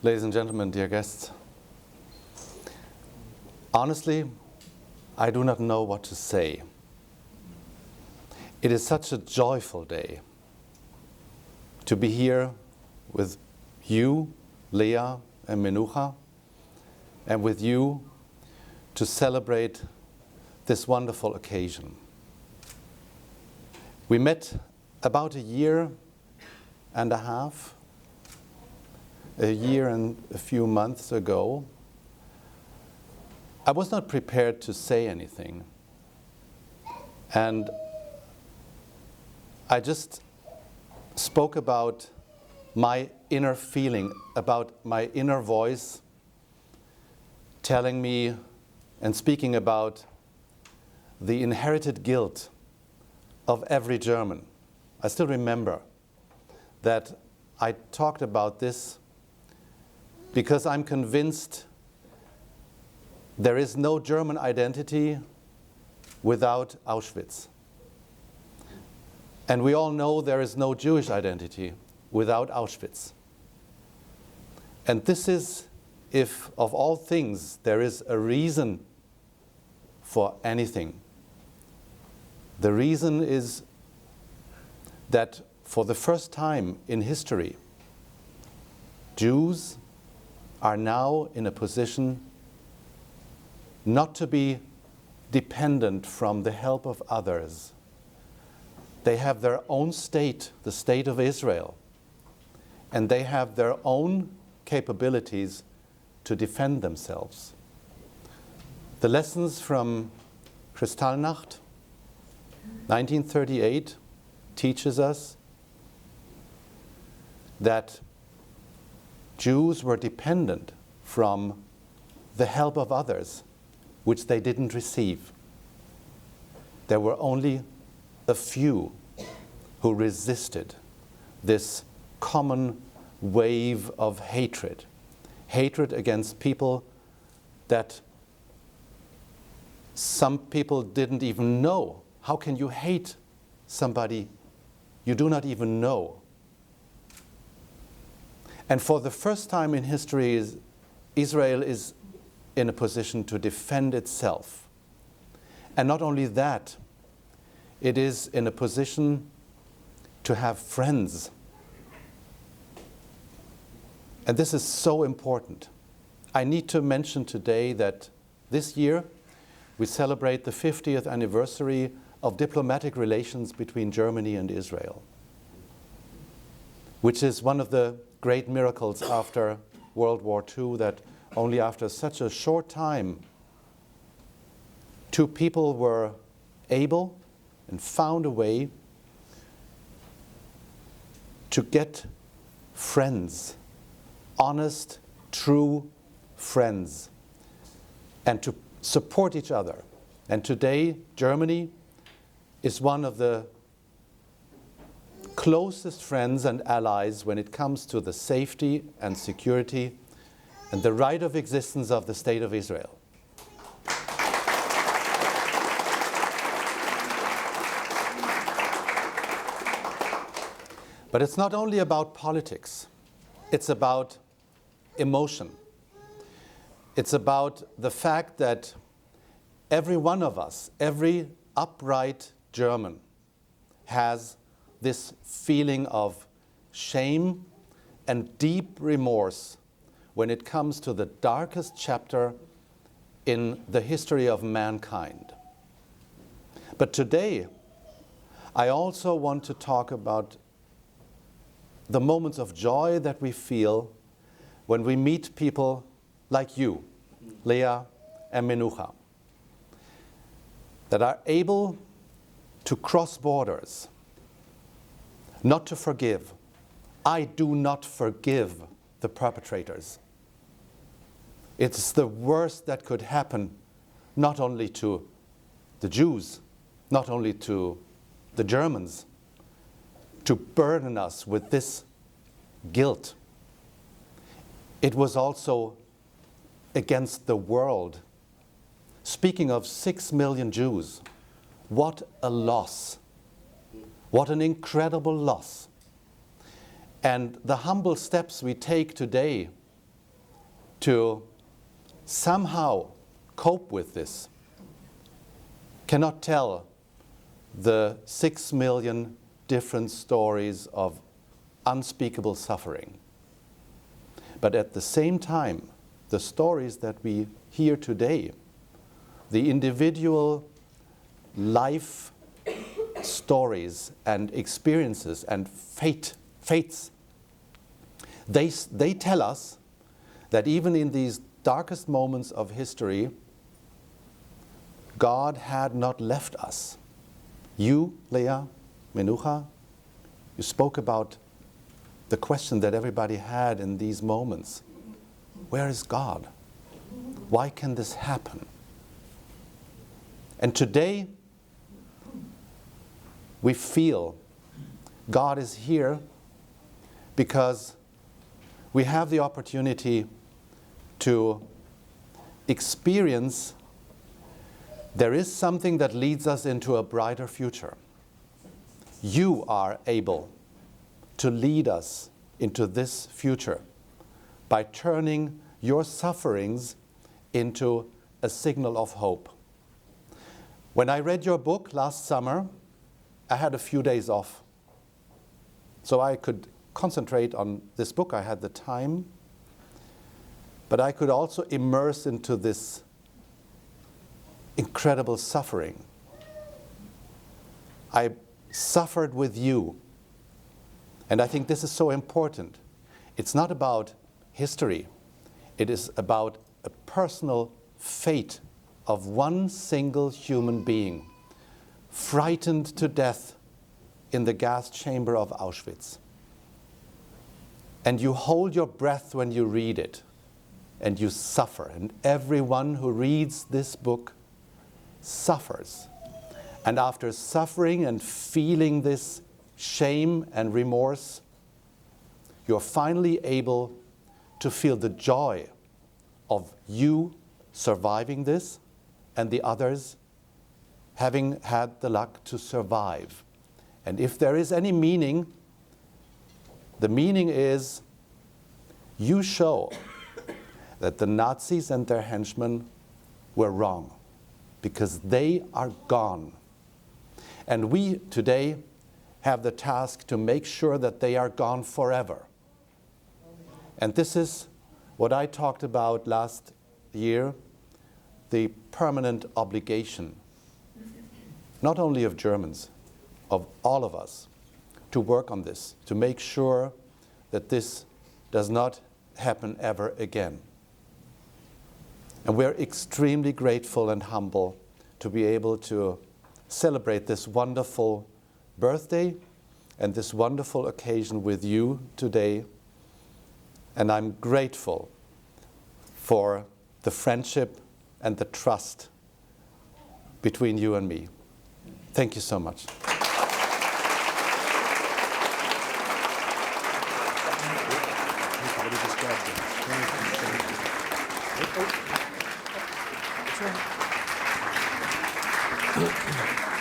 Ladies and gentlemen, dear guests, honestly, I do not know what to say. It is such a joyful day to be here with you, Leah and Menucha, and with you to celebrate this wonderful occasion. We met about a year and a few months ago. I was not prepared to say anything. And I just spoke about my inner feeling, about my inner voice telling me and speaking about the inherited guilt of every German. I still remember that I talked about this because I'm convinced there is no German identity without Auschwitz. And we all know there is no Jewish identity without Auschwitz. And this is, if of all things there is a reason for anything, the reason is that for the first time in history, Jews are now in a position not to be dependent from the help of others. They have their own state, the state of Israel, and they have their own capabilities to defend themselves. The lessons from Kristallnacht, 1938, teaches us that Jews were dependent from the help of others, which they didn't receive. There were only a few who resisted this common wave of hatred against people that some people didn't even know. How can you hate somebody you do not even know? And for the first time in history, Israel is in a position to defend itself. And not only that, it is in a position to have friends. And this is so important. I need to mention today that this year we celebrate the 50th anniversary of diplomatic relations between Germany and Israel, which is one of the great miracles after World War II, that only after such a short time two people were able and found a way to get friends, honest, true friends, and to support each other. And today, Germany is one of the closest friends and allies when it comes to the safety and security and the right of existence of the State of Israel. But it's not only about politics. It's about emotion. It's about the fact that every one of us, every upright German, has this feeling of shame and deep remorse when it comes to the darkest chapter in the history of mankind. But today, I also want to talk about the moments of joy that we feel when we meet people like you, Leah and Menucha, that are able to cross borders, not to forgive. I do not forgive the perpetrators. It's the worst that could happen, not only to the Jews, not only to the Germans, to burden us with this guilt. It was also against the world. Speaking of 6 million Jews, what a loss. What an incredible loss. And the humble steps we take today to somehow cope with this cannot tell the 6 million different stories of unspeakable suffering. But at the same time, the stories that we hear today, the individual life stories and experiences and fates, they tell us that even in these darkest moments of history, God had not left us. You, Leah, Menucha, you spoke about the question that everybody had in these moments. Where is God? Why can this happen? And today, we feel God is here because we have the opportunity to experience there is something that leads us into a brighter future. You are able to lead us into this future by turning your sufferings into a signal of hope. When I read your book last summer, I had a few days off. So I could concentrate on this book. I had the time. But I could also immerse into this incredible suffering. I suffered with you. And I think this is so important. It's not about history. It is about a personal fate of one single human being, frightened to death in the gas chamber of Auschwitz. And you hold your breath when you read it, and you suffer. And everyone who reads this book suffers. And after suffering and feeling this shame and remorse, you're finally able to feel the joy of you surviving this and the others having had the luck to survive. And if there is any meaning, the meaning is you show that the Nazis and their henchmen were wrong because they are gone. And we today have the task to make sure that they are gone forever. And this is what I talked about last year, the permanent obligation, not only of Germans, of all of us, to work on this, to make sure that this does not happen ever again. And we're extremely grateful and humble to be able to celebrate this wonderful birthday and this wonderful occasion with you today. And I'm grateful for the friendship and the trust between you and me. Thank you so much. Thank you.